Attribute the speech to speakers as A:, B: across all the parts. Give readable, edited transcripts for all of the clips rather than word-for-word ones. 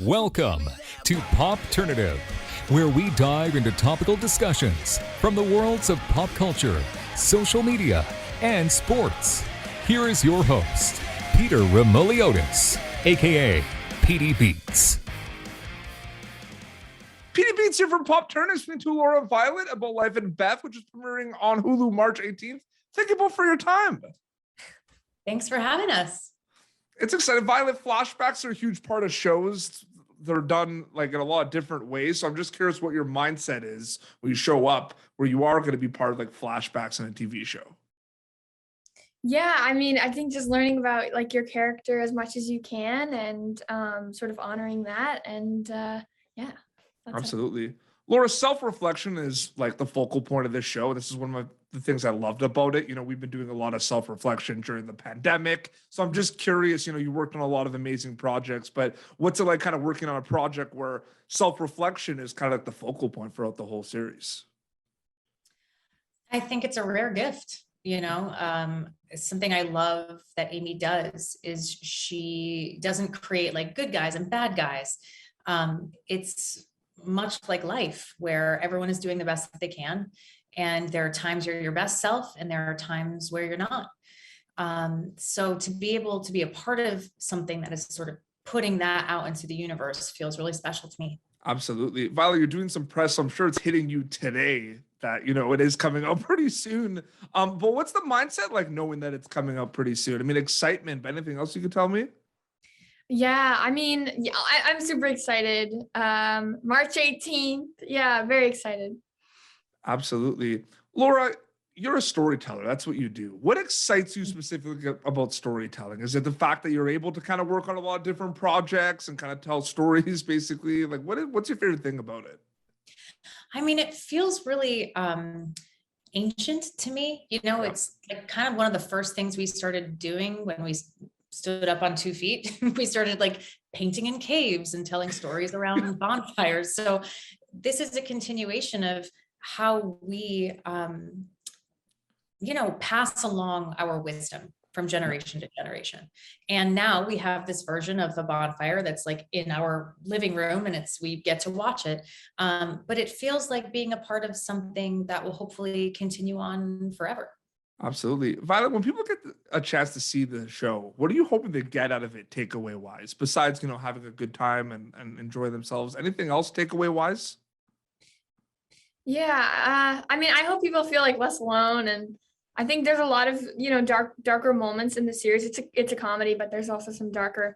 A: Welcome to Popternative, where we dive into topical discussions from the worlds of pop culture, social media, and sports. Here is your host, Peter Remoliotis, aka PD Beats.
B: PD Beats here from Popternative, speaking to Laura Violet about Life Beth, which is premiering on Hulu March 18th. Thank you both for your time.
C: Thanks for having us.
B: It's exciting. Violet, flashbacks are a huge part of shows. They're done like in a lot of different ways. So I'm just curious what your mindset is when you show up, where you are going to be part of like flashbacks in a TV show.
D: Yeah, I mean, I think just learning about like your character as much as you can and sort of honoring that. And yeah.
B: Absolutely. Laura, self-reflection is like the focal point of this show. This is one of the things I loved about it. You know, we've been doing a lot of self-reflection during the pandemic. So I'm just curious, you know, you worked on a lot of amazing projects, but what's it like kind of working on a project where self-reflection is kind of like the focal point throughout the whole series?
C: I think it's a rare gift, you know. It's something I love that Amy does is she doesn't create like good guys and bad guys. It's much like life where everyone is doing the best that they can. And there are times you're your best self and there are times where you're not. So to be able to be a part of something that is sort of putting that out into the universe feels really special to me.
B: Absolutely. Violet, you're doing some press. So I'm sure it's hitting you today that, you know, it is coming out pretty soon. But what's the mindset like knowing that it's coming out pretty soon? I mean, excitement, but anything else you could tell me?
D: Yeah, I mean, yeah, I'm super excited. March 18th. Yeah, very excited.
B: Absolutely. Laura, you're a storyteller. That's what you do. What excites you specifically about storytelling? Is it the fact that you're able to kind of work on a lot of different projects and kind of tell stories, basically? Like, what's your favorite thing about it?
C: I mean, it feels really ancient to me. You know, it's like kind of one of the first things we started doing when we stood up on 2 feet. We started like painting in caves and telling stories around bonfires. So this is a continuation of how we, you know, pass along our wisdom from generation to generation. And now we have this version of the bonfire that's like in our living room and we get to watch it. But it feels like being a part of something that will hopefully continue on forever.
B: Absolutely. Violet, when people get a chance to see the show, what are you hoping to get out of it takeaway wise, besides, you know, having a good time and enjoy themselves? Anything else takeaway wise?
D: Yeah, I mean, I hope people feel like less alone, and I think there's a lot of, you know, darker moments in the series. It's a comedy, but there's also some darker,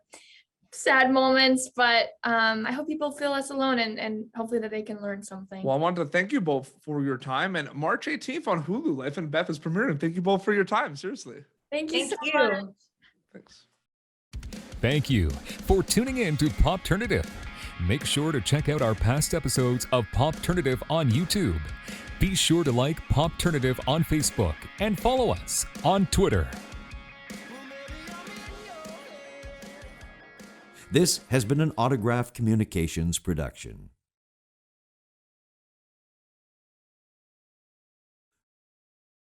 D: sad moments. But I hope people feel less alone and hopefully that they can learn something.
B: Well, I wanted to thank you both for your time. And March 18th on Hulu, Life Beth is premiering. Thank you both for your time. Seriously.
D: Thank you so
C: you.
D: much.
B: Thanks.
A: Thank you for tuning in to Popternative. Make sure to check out our past episodes of Popternative on YouTube. Be sure to like Popternative on Facebook and follow us on Twitter.
E: This has been an Autograph Communications production.